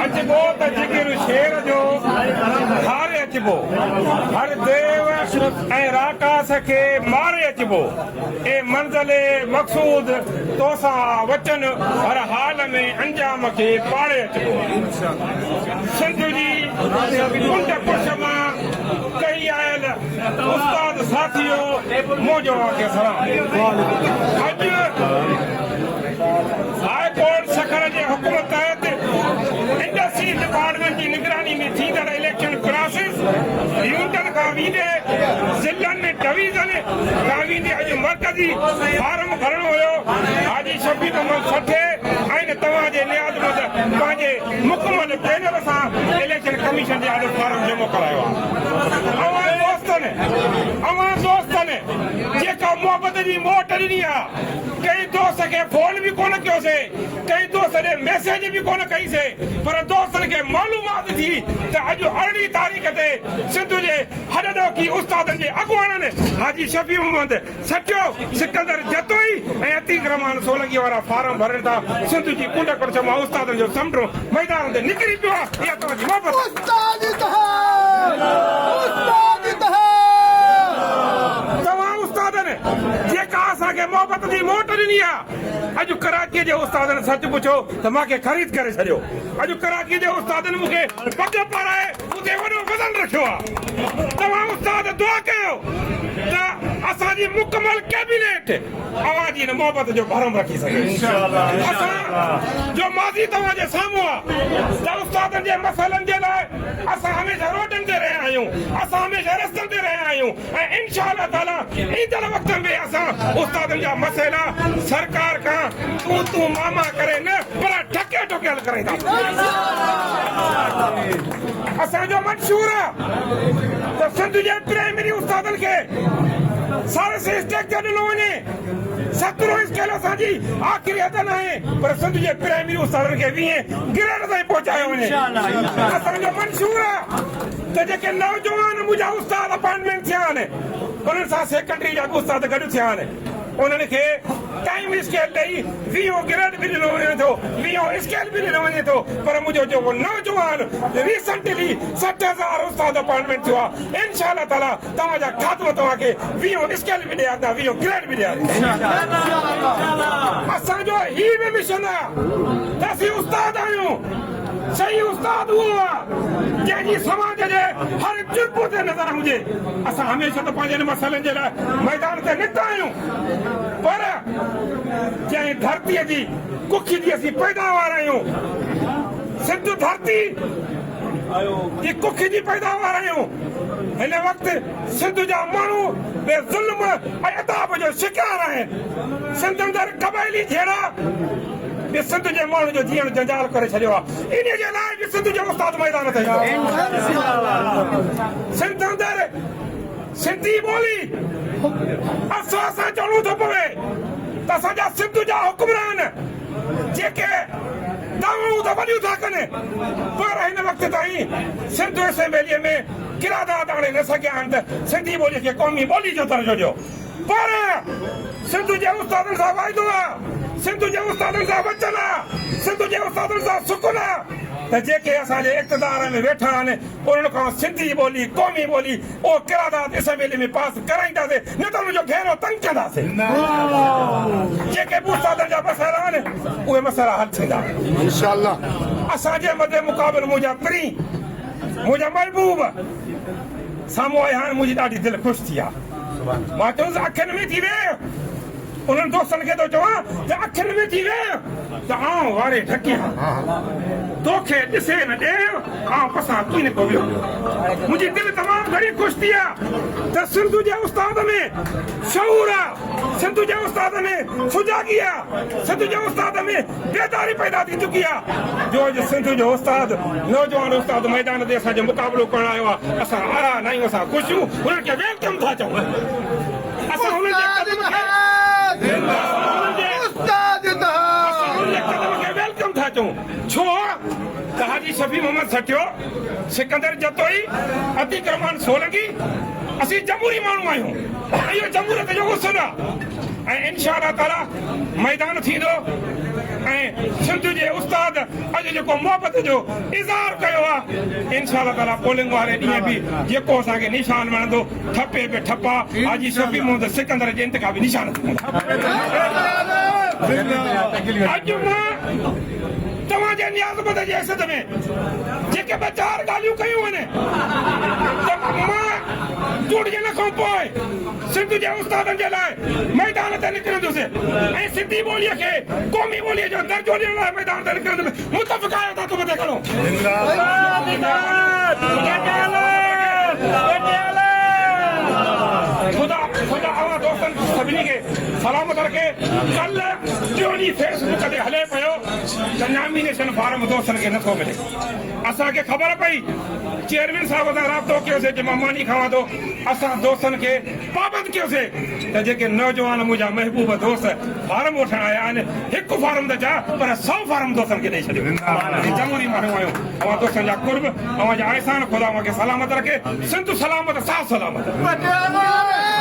अचबो त जिगर शेर जो हारे अचबो हर देव ऐं राकास खे मारे अचबो ए मंज़िले मक़सूद तोसां वचन हर हाल में अंजाम खे पाड़े अचबो सिंध जी कुंड कुश मां कई आयल उस्ताद साथियो मुंहिंजो खे सलाम अॼु हाई कोर्ट सखर जे हुकुम तहत इंडस्ट्री डिपार्टमेंट की निगरानी में थींदड़ इलेक्शन प्रोसेस यूनिटन खां वींदे ज़िलनि में डिवीज़न खां वींदे अॼु मर्कज़ी फार्म भरणो हुयो हाजी शफ़ीक मोहम्मद सठे ऐं तव्हांजे नियाज़ पंहिंजे मुकमल पैनल सां इलेक्शन कमीशन जे आॾो फार्म जमो करायो आहे अवां दोस्तनि जेका मोहबत जी मोट ॾिनी आहे कई दोस्त खे फोन भी कोन कयोसीं कई दोस्त ॾे मैसेज भी कोन कईसीं पर दोस्तनि खे मालूमात थी त अॼु 18 तारीख़ ते सिंध जे हॾॾोकी उस्तादनि जे अॻुवाणनि हाजी शफ़ी मोहम्मद सटियो सिकंदर जतोई ऐं अतीक रहमान सोलंकी वारा फार्म भरनि था सिंध जी कुंड कुड़च मां उस्तादनि जो समुंड मैदान ते निकिरी पियो आहे इहा तव्हांजी मोहबत तव्हां उस्तादनि जेका असांखे मोहबत जी मोट ॾिनी आहे अॼु कराचीअ जे उस्तादनि सच पुछो त मूंखे ख़रीद करे छॾियो अॼु कराचीअ जे उस्तादनि मूंखे पग पाराए उते वॾो वज़न रखियो आहे तव्हां उस्ताद दुआ कयो त असांजी मुकमल कैबिनेट अवां जी मोहबत जो भरम रखी सघे असां जो माज़ी तव्हांजे साम्हूं आहे त उस्तादनि जे मसइलनि जे लाइ असां हमेशह रोडनि ते रहिया आहियूं असां हमेशह रस्तनि ते रहिया आहियूं ऐं इंशा अल्लाह ताला ईंदड़ वक़्त में असां उस्तादनि जा मसइला सरकार खां तूं मामा करे न पर ठके ठुके हल कराईंदा असांजो मंशूर आहे त सिंध जे प्राइमरी उस्तादनि खे सारे स्ट्रक्चर ॾिनो वञे 17 स्केल असांजी आख़िरी हद न आहे पर सिंध जे प्राइमरी उस्तादनि खे 20 ग्रेड ताईं पहुचायो वञे असांजो मंशूर आहे त जेके नौजवान मुंहिंजा उस्ताद अपॉइंटमेंट थिया आहिनि उन्हनि सां सेकेंडरी जा उस्ताद गॾु थिया आहिनि उन्हनि खे टाइम स्केल ॾेई 20 ग्रेड बि ॾिनो वञे थो 20 स्केल बि ॾिनो वञे थो पर मुंहिंजो जेको नौजवान रिसेंटली 60,000 उस्ताद अपॉइंटमेंट थियो आहे इंशा अल्लाह ताला तव्हांजा ख़ात्मो तव्हांखे 20 स्केल बि ॾियारींदा 20 ग्रेड बि ॾियारींदा असांजो ही बि मिशन आहे त असीं उस्ताद आहियूं सही उस्ताद उहो आहे जंहिंजी समाज जे हर जुज़्बे ते नज़र हुजे असां हमेशह त पंहिंजे मसइलनि जे लाइ मैदान ते निकिता आहियूं पर जंहिं धरतीअ जी कुख जी असीं पैदावार आहियूं सिंध धरती जी कुख जी पैदावार आहियूं हिन वक़्तु सिंध जा माण्हू बेज़ुल्म ऐं अताब जो शिकार आहिनि सिंध अंदरि क़बाइली जहिड़ा सिंध जे माण्हू जो जीअण जंजाल करे छॾियो आहे इन जे लाइ बि सिंध जो उस्ताद मैदान ते सिंध अंदरि सिंधी ॿोली असां चवणो थो पवे त असांजा सिंध जा हुकुमरान जेके दावूं त वॾियूं था कनि पर हिन वक़्त ताईं सिंध असेंबलीअ में किरादाद आणे न सघिया आहिनि त सिंधी ॿोलीअ खे क़ौमी ॿोली जो दर्जो ॾियो पर सिंध जे उस्तादनि सां वाइदो आहे सिंध जे उस्तादनि सां वचन आहे सिंध जे उस्तादनि सां सुकुन आहे त जेके असांजे इक़्तिदार में वेठा आहिनि उन्हनि खां सिंधी ॿोली क़ौमी ॿोली उहो किरादाद असेंबली में पास कराईंदासीं न त उनजो घेरो तंग कंदासीं जेके बि उस्तादनि जा मसइला आहिनि उहे मसइला हल थींदा इंशाअल्लाह असांजे मदे मुक़ाबिल मुंहिंजा पीउ मुंहिंजा महबूब साम्हूं आया आहिनि मुंहिंजी ॾाढी दिलि ख़ुशि थी आहे मां चयुसि अखियुनि में थी वियो उन्हनि दोस्तनि खे थो चवां त अखियुनि में थी वियो त आउं वारे ढकी तोखे ॾिसे न ॾे आउं पसां कीन को वियो मुंहिंजी दिलि तमामु घणी ख़ुशि थी आहे त सिंध जे उस्ताद में शऊर आहे सिंध जे उस्ताद में सुजागी आहे सिंध जे उस्ताद में बेदारी पैदा थी चुकी आहे जो अॼु सिंध जो उस्ताद नौजवान उस्ताद मैदान ते असांजो मुक़ाबिलो करणु आयो आहे असां आरा न आहियूं असां ख़ुशि आहियूं हुननि खे वेलकम था चऊं असां हुननि जे क़दम खे वेलकम था चऊं छो त हाजी शफ़ी मोहम्मद सटियो सिकंदर जतोई अतीक रहमान सोलंकी असीं जमहूरी माण्हू आहियूं इहो जमहूरियत जो उसूल आहे ऐं इंशा अल्लाह ताला मैदान थींदो ऐं अॼु जेको मोहबत जो इज़हार कयो आहे इंशाअल्लाह ताला पोलिंग वारे ॾींहं बि जेको असांखे निशान वणंदो ठपे पे ठपा हाजी शफी मोहम्मद सिकंदर जे इंतिखाबी निशान अॼु मां तव्हांजे नियाज़मत जे हैसियत में जेके ॿ चार ॻाल्हियूं कयूं आहिनि त मां चूंडजण खां पोइ सिंध जे उस्तादनि जे लाइ मैदान ते निकिरंदुसि ऐं सिंधी ॿोलीअ खे क़ौमी ॿोलीअ जो दर्जो ॾियण लाइ मैदान ते निकिरंदुमि मुतफ़िक़ आहियो था तूं मथे खणो खुदा खुदा अवां दोस्तनि सभिनी खे सलामत रखे कल जो ॾींहुं फेसबुक ते हले पियो त नॉमिनेशन फॉर्म दोस्तनि खे नथो मिले असांखे ख़बर पई चेयरमैन साहिब सां राब्तो कयोसीं जे मां मानी खावां थो असां दोस्तनि खे पाबंद कयोसीं त जेके नौजवान मुंहिंजा महबूब दोस्त फार्म वठण आया आहिनि हिकु फार्म त छा पर 100 फार्म दोस्तनि खे ॾेई छॾियो जमूरी माण्हू आहियूं अवां दोस्तनि जा कुर्ब अवां जा अहसान खुदा अवां खे सलामत रखे सिंध सलामत साफ़ सलामत